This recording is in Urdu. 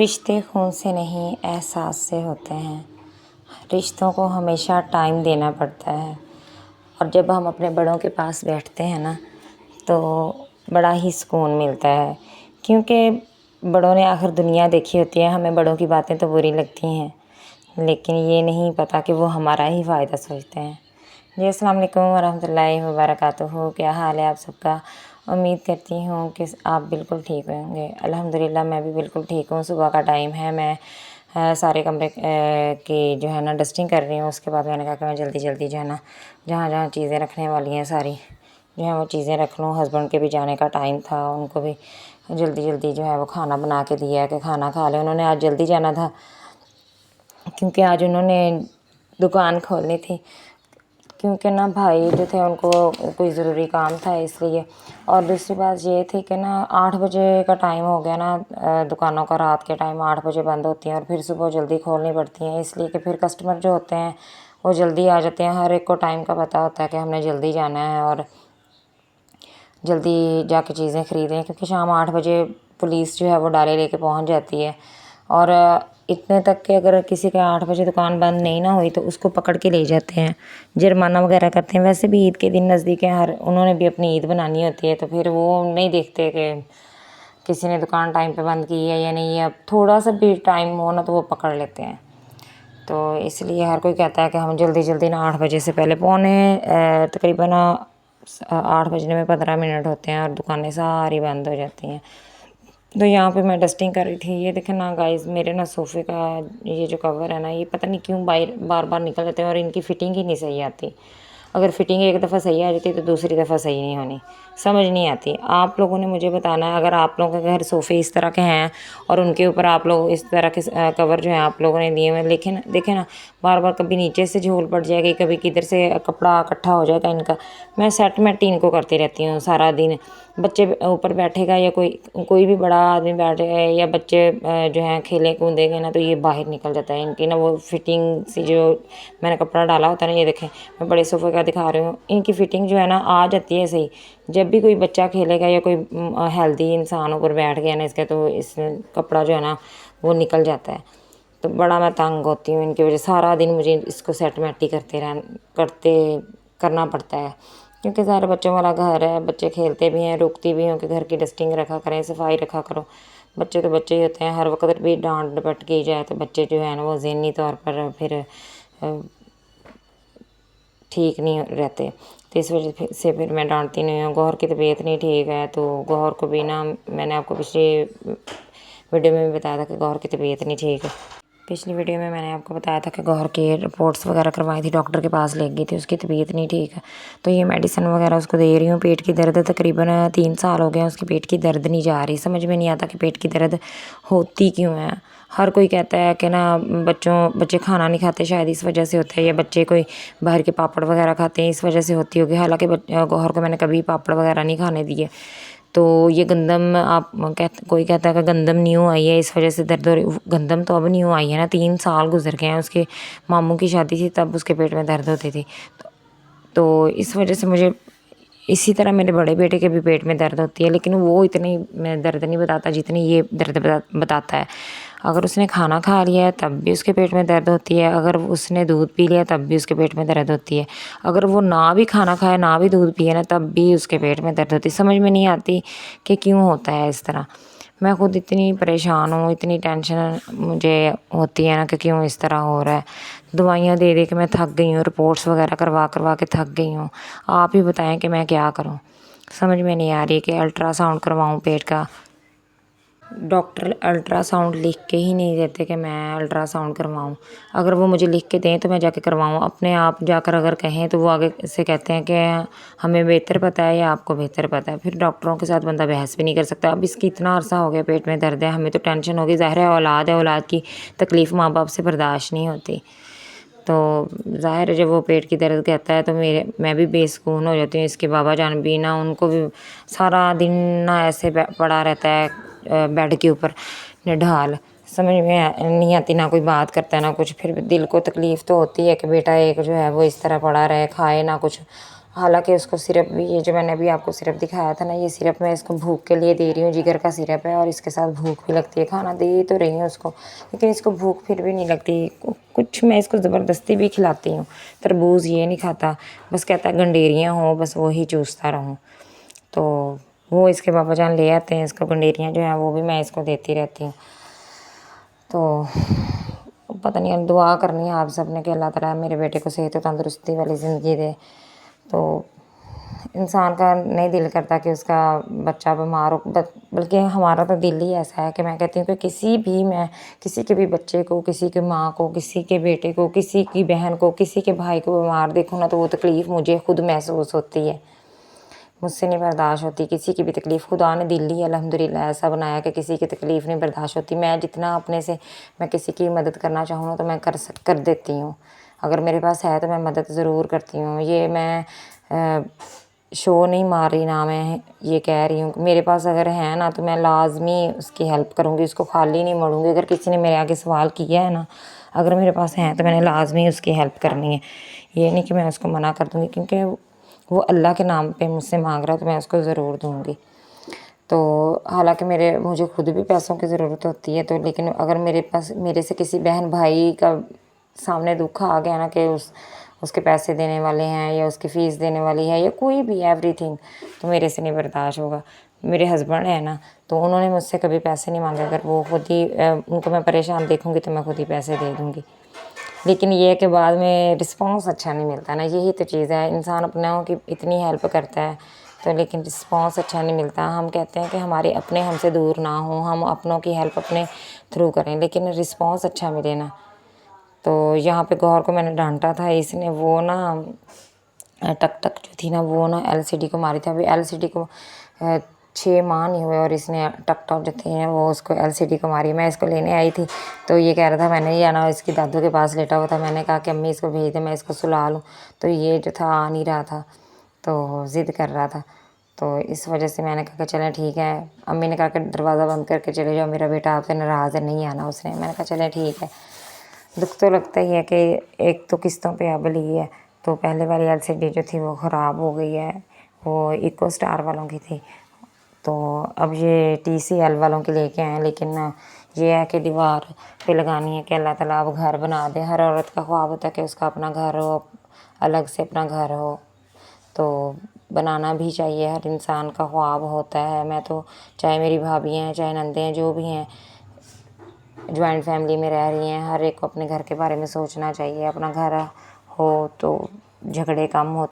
رشتے خون سے نہیں احساس سے ہوتے ہیں۔ رشتوں کو ہمیشہ ٹائم دینا پڑتا ہے، اور جب ہم اپنے بڑوں کے پاس بیٹھتے ہیں نا تو بڑا ہی سکون ملتا ہے، کیونکہ بڑوں نے آخر دنیا دیکھی ہوتی ہے۔ ہمیں بڑوں کی باتیں تو بری لگتی ہیں، لیکن یہ نہیں پتہ کہ وہ ہمارا ہی فائدہ سوچتے ہیں۔ جی السلام علیکم ورحمۃ اللہ وبرکاتہ۔ کیا حال ہے آپ سب کا؟ امید کرتی ہوں کہ آپ بالکل ٹھیک ہوں گے۔ الحمدللہ میں بھی بالکل ٹھیک ہوں۔ صبح کا ٹائم ہے، میں سارے کمرے کی جو ہے نا ڈسٹنگ کر رہی ہوں۔ اس کے بعد میں نے کہا کہ میں جلدی جلدی جو ہے نا جہاں جہاں چیزیں رکھنے والی ہیں ساری جو ہے وہ چیزیں رکھ لوں۔ ہسبینڈ کے بھی جانے کا ٹائم تھا، ان کو بھی جلدی جلدی جو ہے وہ کھانا بنا کے دیا کہ کھانا کھا لیں۔ انہوں نے آج جلدی جانا تھا کیونکہ آج انہوں نے دکان کھولنی تھی، کیونکہ نا بھائی جو تھے ان کو کوئی ضروری کام تھا اس لیے۔ اور دوسری بات یہ تھی کہ نا 8 بجے کا ٹائم ہو گیا نا، دکانوں کا رات کے ٹائم 8 بجے بند ہوتی ہیں اور پھر صبح جلدی کھولنی پڑتی ہیں، اس لیے کہ پھر کسٹمر جو ہوتے ہیں وہ جلدی آ جاتے ہیں۔ ہر ایک کو ٹائم کا پتہ ہوتا ہے کہ ہم نے جلدی جانا ہے اور جلدی جا کے چیزیں خریدیں، کیونکہ شام 8 بجے پولیس جو ہے وہ ڈالے لے کے پہنچ جاتی ہے۔ اور اتنے تک کہ اگر کسی کا 8 بجے دکان بند نہیں نہ ہوئی تو اس کو پکڑ کے لے جاتے ہیں، جرمانہ وغیرہ کرتے ہیں۔ ویسے بھی عید کے دن نزدیک ہیں، انہوں نے بھی اپنی عید بنانی ہوتی ہے، تو پھر وہ نہیں دیکھتے کہ کسی نے دکان ٹائم پہ بند کی ہے یا نہیں ہے۔ اب تھوڑا سا بھی ٹائم ہو نا تو وہ پکڑ لیتے ہیں، تو اس لیے ہر کوئی کہتا ہے کہ ہم جلدی جلدی نا 8 بجے سے پہلے تقریباً 8 بجنے میں 15 منٹ ہوتے ہیں اور دکانیں ساری بند ہو جاتی ہیں۔ تو یہاں پہ میں ڈسٹنگ کر رہی تھی۔ یہ دیکھیں نا گائز، میرے نا صوفے کا یہ جو کور ہے نا، یہ پتہ نہیں کیوں بار بار نکل جاتے ہیں اور ان کی فٹنگ ہی نہیں صحیح آتی۔ اگر فٹنگ ایک دفعہ صحیح آ جاتی تو دوسری دفعہ صحیح نہیں ہونی، سمجھ نہیں آتی۔ آپ لوگوں نے مجھے بتانا ہے، اگر آپ لوگوں کے گھر صوفے اس طرح کے ہیں اور ان کے اوپر آپ لوگ اس طرح کے کور جو ہیں آپ لوگوں نے دیے ہوئے، لیکن دیکھیں نا بار بار کبھی نیچے سے جھول پڑ جائے گی، کبھی کدھر سے کپڑا اکٹھا ہو جائے گا ان کا۔ میں سیٹ میٹ ان کو کرتی رہتی ہوں سارا دن۔ بچے اوپر بیٹھے گا یا کوئی بھی بڑا آدمی بیٹھے گا یا بچے جو ہیں کھیلے کودیں گے نا تو یہ باہر نکل جاتا ہے ان کی نا وہ فٹنگ سی، جو میں نے کپڑا ڈالا ہوتا ہے نا، یہ دیکھیں میں بڑے صوفے کا دکھا رہی ہوں، ان کی فٹنگ جو ہے نا آ جاتی ہے صحیح۔ جب بھی کوئی بچہ کھیلے گا یا کوئی ہیلدی انسان اوپر بیٹھ گیا نا اس کے، تو اس کپڑا جو ہے نا وہ نکل جاتا ہے۔ تو بڑا میں تنگ ہوتی ہوں ان کی وجہ سے، سارا دن مجھے اس کو سیٹ میٹ ہی کرنا پڑتا ہے، کیونکہ ظاہر بچوں والا گھر ہے، بچے کھیلتے بھی ہیں، روکتی بھی ہوں کہ گھر کی ڈسٹنگ رکھا کریں، صفائی رکھا کرو۔ بچے تو بچے ہی ہوتے ہیں، ہر وقت بھی ڈانٹ ڈپٹ کی جائے تو بچے جو ہے نا وہ ذہنی طور پر پھر ٹھیک نہیں رہتے، تو اس وجہ سے پھر میں ڈانٹتی نہیں ہوں۔ گوہر کی طبیعت نہیں ٹھیک ہے، تو گوہر کو بھی نا میں نے آپ کو پچھلی ویڈیو میں بھی بتایا تھا کہ گوہر کی طبیعت نہیں ٹھیک ہے۔ پچھلی ویڈیو میں نے آپ کو بتایا تھا کہ گوہر کی رپورٹس وغیرہ کروائی تھی، ڈاکٹر کے پاس لے گئی تھی، اس کی طبیعت نہیں ٹھیک ہے، تو یہ میڈیسن وغیرہ اس کو دے رہی ہوں۔ پیٹ کی درد تقریباً 3 سال ہو گئے ہیں، اس کی پیٹ کی درد نہیں جا رہی، سمجھ میں نہیں آتا کہ پیٹ کی درد ہوتی کیوں ہے۔ ہر کوئی کہتا ہے کہ نا بچے کھانا نہیں کھاتے، شاید اس وجہ سے ہوتا ہے، یا بچے کوئی باہر کے پاپڑ وغیرہ کھاتے ہیں اس وجہ سے ہوتی ہوگی، حالانکہ گوہر کو میں نے کبھی پاپڑ وغیرہ نہیں کھانے دیے۔ تو یہ گندم کوئی کہتا ہے کہ گندم نیو آئی ہے اس وجہ سے درد ہو رہی، گندم تو اب نیو آئی ہے نا، 3 سال گزر گئے ہیں، اس کے ماموں کی شادی تھی تب اس کے پیٹ میں درد ہوتی تھی، تو اس وجہ سے مجھے اسی طرح میرے بڑے بیٹے کے بھی پیٹ میں درد ہوتی ہے، لیکن وہ اتنی درد نہیں بتاتا جتنی یہ درد بتاتا ہے۔ اگر اس نے کھانا کھا لیا ہے تب بھی اس کے پیٹ میں درد ہوتی ہے، اگر اس نے دودھ پی لیا تب بھی اس کے پیٹ میں درد ہوتی ہے، اگر وہ نہ بھی کھانا کھائے نہ بھی دودھ پیے نا تب بھی اس کے پیٹ میں درد ہوتی ہے۔ سمجھ میں نہیں آتی کہ کیوں ہوتا ہے اس طرح۔ میں خود اتنی پریشان ہوں، اتنی ٹینشن مجھے ہوتی ہے نا کہ کیوں اس طرح ہو رہا ہے۔ دوائیاں دے دے کے میں تھک گئی ہوں، رپورٹس وغیرہ کروا کے تھک گئی ہوں۔ آپ ہی بتائیں کہ میں کیا کروں، سمجھ میں نہیں آ رہی کہ الٹرا ساؤنڈ کرواؤں پیٹ کا۔ ڈاکٹر الٹرا ساؤنڈ لکھ کے ہی نہیں دیتے کہ میں الٹرا ساؤنڈ کرواؤں، اگر وہ مجھے لکھ کے دیں تو میں جا کے کرواؤں، اپنے آپ جا کر اگر کہیں تو وہ آگے سے کہتے ہیں کہ ہمیں بہتر پتہ ہے یا آپ کو بہتر پتہ ہے، پھر ڈاکٹروں کے ساتھ بندہ بحث بھی نہیں کر سکتا۔ اب اس کی اتنا عرصہ ہو گیا پیٹ میں درد ہے، ہمیں تو ٹینشن ہوگی، ظاہر ہے اولاد ہے، اولاد کی تکلیف ماں باپ سے برداشت نہیں ہوتی، تو ظاہر ہے جب وہ پیٹ کی درد کہتا ہے تو میں بھی بے سکون ہو جاتی ہوں۔ اس کے بابا جان بھی نا، ان کو بھی سارا دن نا ایسے پڑا رہتا ہے بیڈ کے اوپر ڈھال، سمجھ میں نہیں آتی، نہ کوئی بات کرتا ہے نہ کچھ، پھر دل کو تکلیف تو ہوتی ہے کہ بیٹا ایک جو ہے وہ اس طرح پڑا رہے، کھائے نہ کچھ حالانکہ اس کو سرپ بھی، یہ جو میں نے ابھی آپ کو سرپ دکھایا تھا نا، یہ سرپ میں اس کو بھوک کے لیے دے رہی ہوں، جگر کا سرپ ہے اور اس کے ساتھ بھوک بھی لگتی ہے، کھانا دے تو رہی ہوں اس کو، لیکن اس کو بھوک پھر بھی نہیں لگتی۔ کچھ میں اس کو زبردستی بھی کھلاتی ہوں، تربوز یہ نہیں کھاتا، بس کہتا ہے گنڈیریاں ہوں بس وہی چوستا رہوں۔ تو وہ اس کے بابا جان لے آتے ہیں اس کو گنڈیریاں جو ہیں، وہ بھی میں اس کو دیتی رہتی ہوں۔ تو پتہ نہیں، دعا کرنی ہے آپ سب نے کہ اللہ تعالیٰ میرے بیٹے کو صحت و تندرستی والی زندگی دے۔ تو انسان کا نہیں دل کرتا کہ اس کا بچہ بیمار ہو، بلکہ ہمارا تو دل ہی ایسا ہے کہ میں کہتی ہوں کہ کسی کے بھی بچے کو، کسی کی ماں کو، کسی کے بیٹے کو، کسی کی بہن کو، کسی کے بھائی کو بیمار دیکھوں نا، تو وہ تکلیف مجھے خود محسوس ہوتی ہے، مجھ سے نہیں برداشت ہوتی کسی کی بھی تکلیف۔ خدا نے دل ہی الحمدللہ ایسا بنایا کہ کسی کی تکلیف نہیں برداشت ہوتی۔ میں جتنا اپنے سے میں کسی کی مدد کرنا چاہوں نا تو میں کر دیتی ہوں، اگر میرے پاس ہے تو میں مدد ضرور کرتی ہوں۔ یہ میں شو نہیں مار رہی نا، میں یہ کہہ رہی ہوں کہ میرے پاس اگر ہے نا تو میں لازمی اس کی ہیلپ کروں گی، اس کو خالی نہیں موڑوں گی۔ اگر کسی نے میرے آگے سوال کیا ہے نا، اگر میرے پاس ہیں تو میں نے لازمی اس کی ہیلپ کرنی ہے، یہ نہیں کہ میں اس کو منع کر دوں گی، کیونکہ وہ اللہ کے نام پہ مجھ سے مانگ رہا ہے تو میں اس کو ضرور دوں گی۔ تو حالانکہ مجھے خود بھی پیسوں کی ضرورت ہوتی ہے، تو لیکن اگر میرے سے کسی بہن بھائی کا سامنے دکھ آ گیا نا کہ اس کے پیسے دینے والے ہیں یا اس کی فیس دینے والی ہے یا کوئی بھی ایوری تھنگ، تو میرے سے نہیں برداشت ہوگا۔ میرے ہسبینڈ ہیں نا، تو انہوں نے مجھ سے کبھی پیسے نہیں مانگے، اگر وہ خود ہی ان کو میں پریشان دیکھوں گی تو میں خود ہی پیسے دے دوں گی۔ لیکن یہ کہ بعد میں رسپانس اچھا نہیں ملتا نا، یہی تو چیز ہے، انسان اپنوں کی اتنی ہیلپ کرتا ہے تو لیکن رسپانس اچھا نہیں ملتا۔ ہم کہتے ہیں کہ ہمارے اپنے ہم سے دور نہ ہوں، ہم اپنوں کی ہیلپ اپنے تھرو کریں، لیکن رسپانس اچھا ملے نا۔ تو یہاں پہ گوہر کو میں نے ڈانٹا تھا، اس نے وہ نا ٹک ٹک جو تھی نا وہ نا LCD کو ماری تھی، ابھی LCD کو 6 ماہ نہیں ہوئے اور اس نے ٹک ٹک جو تھی وہ اس کو LCD کو ماری۔ میں اس کو لینے آئی تھی تو یہ کہہ رہا تھا میں نے یہ آنا، اس کی دادو کے پاس لیٹا ہوا تھا، میں نے کہا کہ امی اس کو بھیج دیں میں اس کو سلا لوں، تو یہ جو تھا آ نہیں رہا تھا، تو ضد کر رہا تھا، تو اس وجہ سے میں نے کہا کہ چلیں ٹھیک ہے۔ امی نے کہا کہ دروازہ بند کر کے چلے جاؤ، میرا بیٹا آپ سے ناراض ہے، نہیں آنا اس نے۔ میں نے کہا چلیں ٹھیک ہے۔ دکھ تو لگتا ہی ہے کہ ایک تو قسطوں پہ اب لی ہے، تو پہلے والی LCD جو تھی وہ خراب ہو گئی ہے، وہ ایکو اسٹار والوں کی تھی، تو اب یہ TCL والوں کے لے کے آئے ہیں، لیکن یہ ہے کہ دیوار پہ لگانی ہے کہ اللہ تعالیٰ اب گھر بنا دے۔ ہر عورت کا خواب ہوتا ہے کہ اس کا اپنا گھر ہو، الگ سے اپنا گھر ہو، تو بنانا بھی چاہیے، ہر انسان کا خواب ہوتا ہے۔ میں تو چاہے میری بھابھی ہیں، چاہے نندیں ہیں، جو بھی ہیں، جوائنٹ فیملی میں رہ رہی ہیں، ہر ایک کو اپنے گھر کے بارے میں سوچنا چاہیے، اپنا گھر ہو تو جھگڑے کم ہوتے